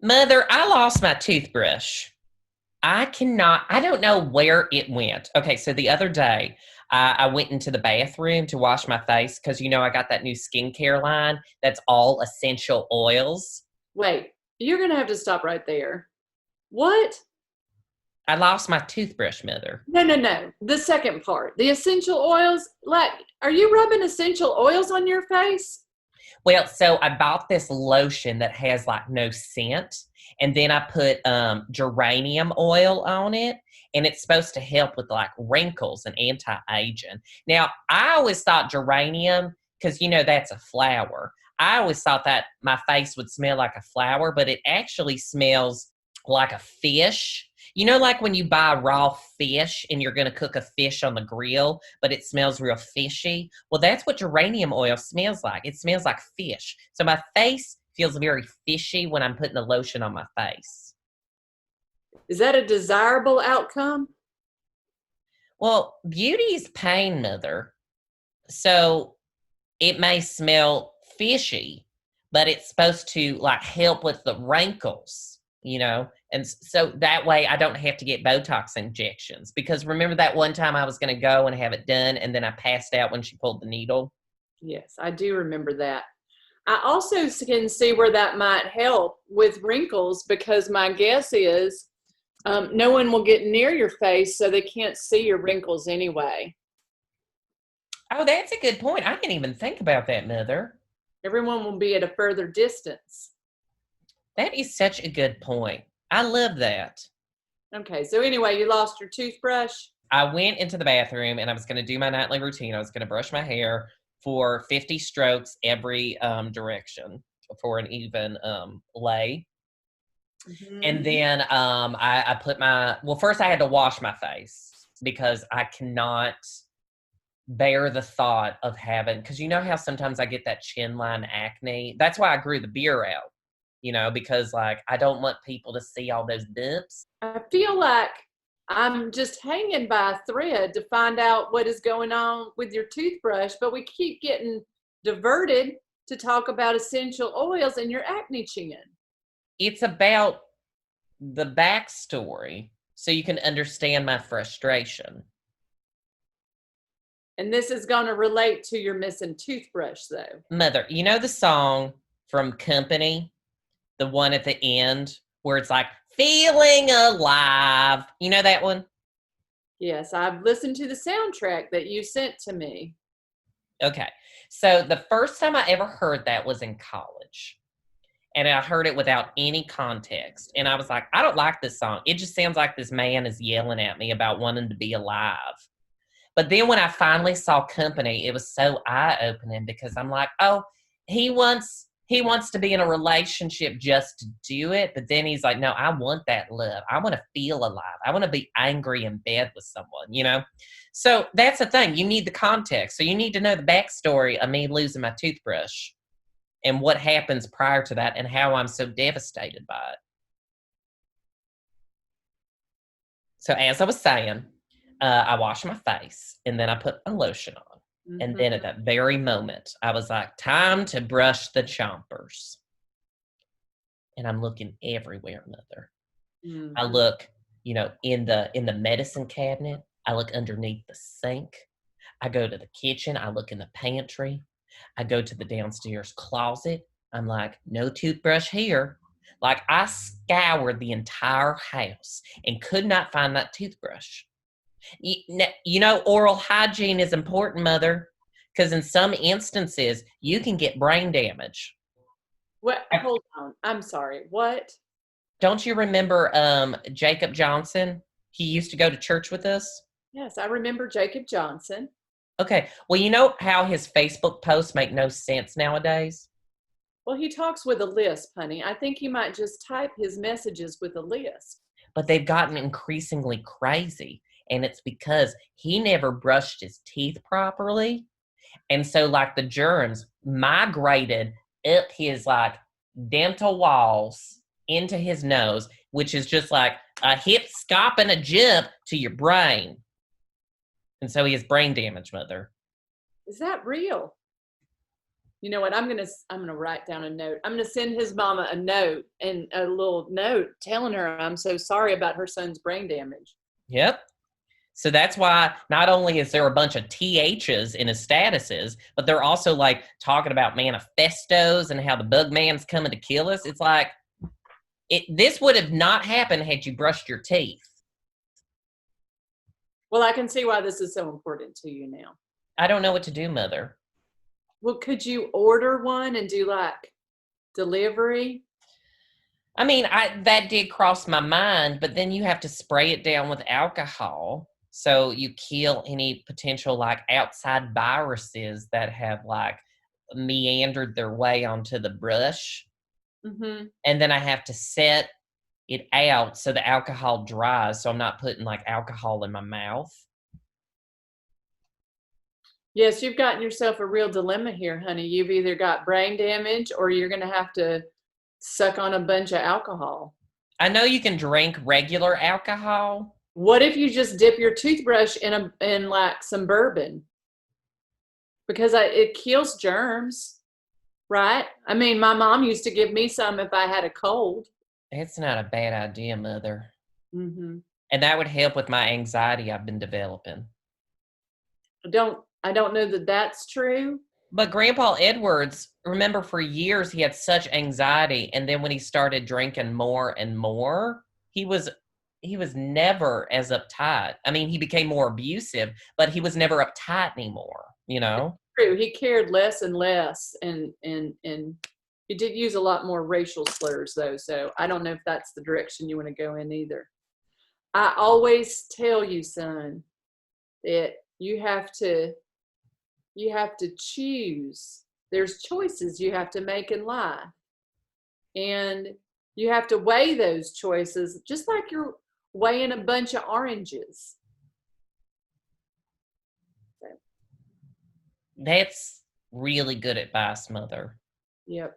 Mother, I lost my toothbrush. I don't know where it went. Okay, so the other day, I went into the bathroom to wash my face because, I got that new skincare line that's all essential oils. Wait, you're going to have to stop right there. What? I lost my toothbrush, Mother. No, no, no. The second part, the essential oils. Like, are you rubbing essential oils on your face? Well, so I bought this lotion that has like no scent, and then I put geranium oil on it, and it's supposed to help with like wrinkles and anti-aging. Now, I always thought geranium, because that's a flower. I always thought that my face would smell like a flower, but it actually smells like a fish. Like when you buy raw fish and you're going to cook a fish on the grill, but it smells real fishy. Well, that's what geranium oil smells like. It smells like fish. So my face feels very fishy when I'm putting the lotion on my face. Is that a desirable outcome? Well, beauty is pain, Mother. So it may smell fishy, but it's supposed to like help with the wrinkles. And so that way I don't have to get Botox injections. Because remember that one time I was going to go and have it done, and then I passed out when she pulled the needle? Yes, I do remember that. I also can see where that might help with wrinkles because my guess is no one will get near your face so they can't see your wrinkles anyway. Oh, that's a good point. I didn't even think about that, Mother. Everyone will be at a further distance. That is such a good point. I love that. Okay, so anyway, you lost your toothbrush. I went into the bathroom and I was going to do my nightly routine. I was going to brush my hair for 50 strokes every direction for an even lay. And then I put well, first I had to wash my face because I cannot bear the thought of having, because you know how sometimes I get that chin line acne. That's why I grew the beard out, because like I don't want people to see all those bumps. I feel like I'm just hanging by a thread to find out what is going on with your toothbrush, but we keep getting diverted to talk about essential oils and your acne chin. It's about the backstory so you can understand my frustration. And this is going to relate to your missing toothbrush, though. Mother, you know the song from Company, the one at the end where it's like, feeling alive. You know that one? Yes, I've listened to the soundtrack that you sent to me. Okay. So the first time I ever heard that was in college. And I heard it without any context. And I was like, I don't like this song. It just sounds like this man is yelling at me about wanting to be alive. But then when I finally saw Company, it was so eye-opening because I'm like, oh, he wants to be in a relationship just to do it. But then he's like, no, I want that love. I want to feel alive. I want to be angry in bed with someone. So that's the thing. You need the context. So you need to know the backstory of me losing my toothbrush and what happens prior to that and how I'm so devastated by it. So as I was saying, I washed my face and then I put a lotion on. Mm-hmm. And then at that very moment, I was like, time to brush the chompers. And I'm looking everywhere, Mother. Mm-hmm. I look, in the medicine cabinet. I look underneath the sink. I go to the kitchen. I look in the pantry. I go to the downstairs closet. I'm like, no toothbrush here. Like I scoured the entire house and could not find that toothbrush. Oral hygiene is important, Mother, because in some instances, you can get brain damage. What? Hold on. I'm sorry. What? Don't you remember Jacob Johnson? He used to go to church with us. Yes, I remember Jacob Johnson. Okay. Well, you know how his Facebook posts make no sense nowadays? Well, he talks with a lisp, honey. I think you might just type his messages with a lisp. But they've gotten increasingly crazy. And it's because he never brushed his teeth properly. And so like the germs migrated up his like dental walls into his nose, which is just like a hip, scop, and a jump to your brain. And so he has brain damage, Mother. Is that real? You know what? I'm gonna write down a note. I'm gonna send his mama a note and a little note telling her I'm so sorry about her son's brain damage. Yep. So that's why not only is there a bunch of THs in his statuses, but they're also like talking about manifestos and how the bug man's coming to kill us. It's like this would have not happened had you brushed your teeth. Well, I can see why this is so important to you now. I don't know what to do, Mother. Well, could you order one and do like delivery? I mean, that did cross my mind, but then you have to spray it down with alcohol so you kill any potential like outside viruses that have like meandered their way onto the brush. Mm-hmm. And then I have to set it out so the alcohol dries, so I'm not putting like alcohol in my mouth. Yes, you've gotten yourself a real dilemma here, honey. You've either got brain damage or you're going to have to suck on a bunch of alcohol. I know you can drink regular alcohol. What if you just dip your toothbrush in like some bourbon? Because it kills germs, right? I mean, my mom used to give me some if I had a cold. It's not a bad idea, Mother. Mm-hmm. And that would help with my anxiety I've been developing. I don't know that that's true. But Grandpa Edwards, remember for years he had such anxiety, and then when he started drinking more and more, he was never as uptight. I mean, he became more abusive, but he was never uptight anymore, you know? True. He cared less and less, and he did use a lot more racial slurs though. So I don't know if that's the direction you want to go in either. I always tell you, son, that you have to choose. There's choices you have to make in life, and you have to weigh those choices just like you're weighing a bunch of oranges. So, That's really good advice, Mother. yep.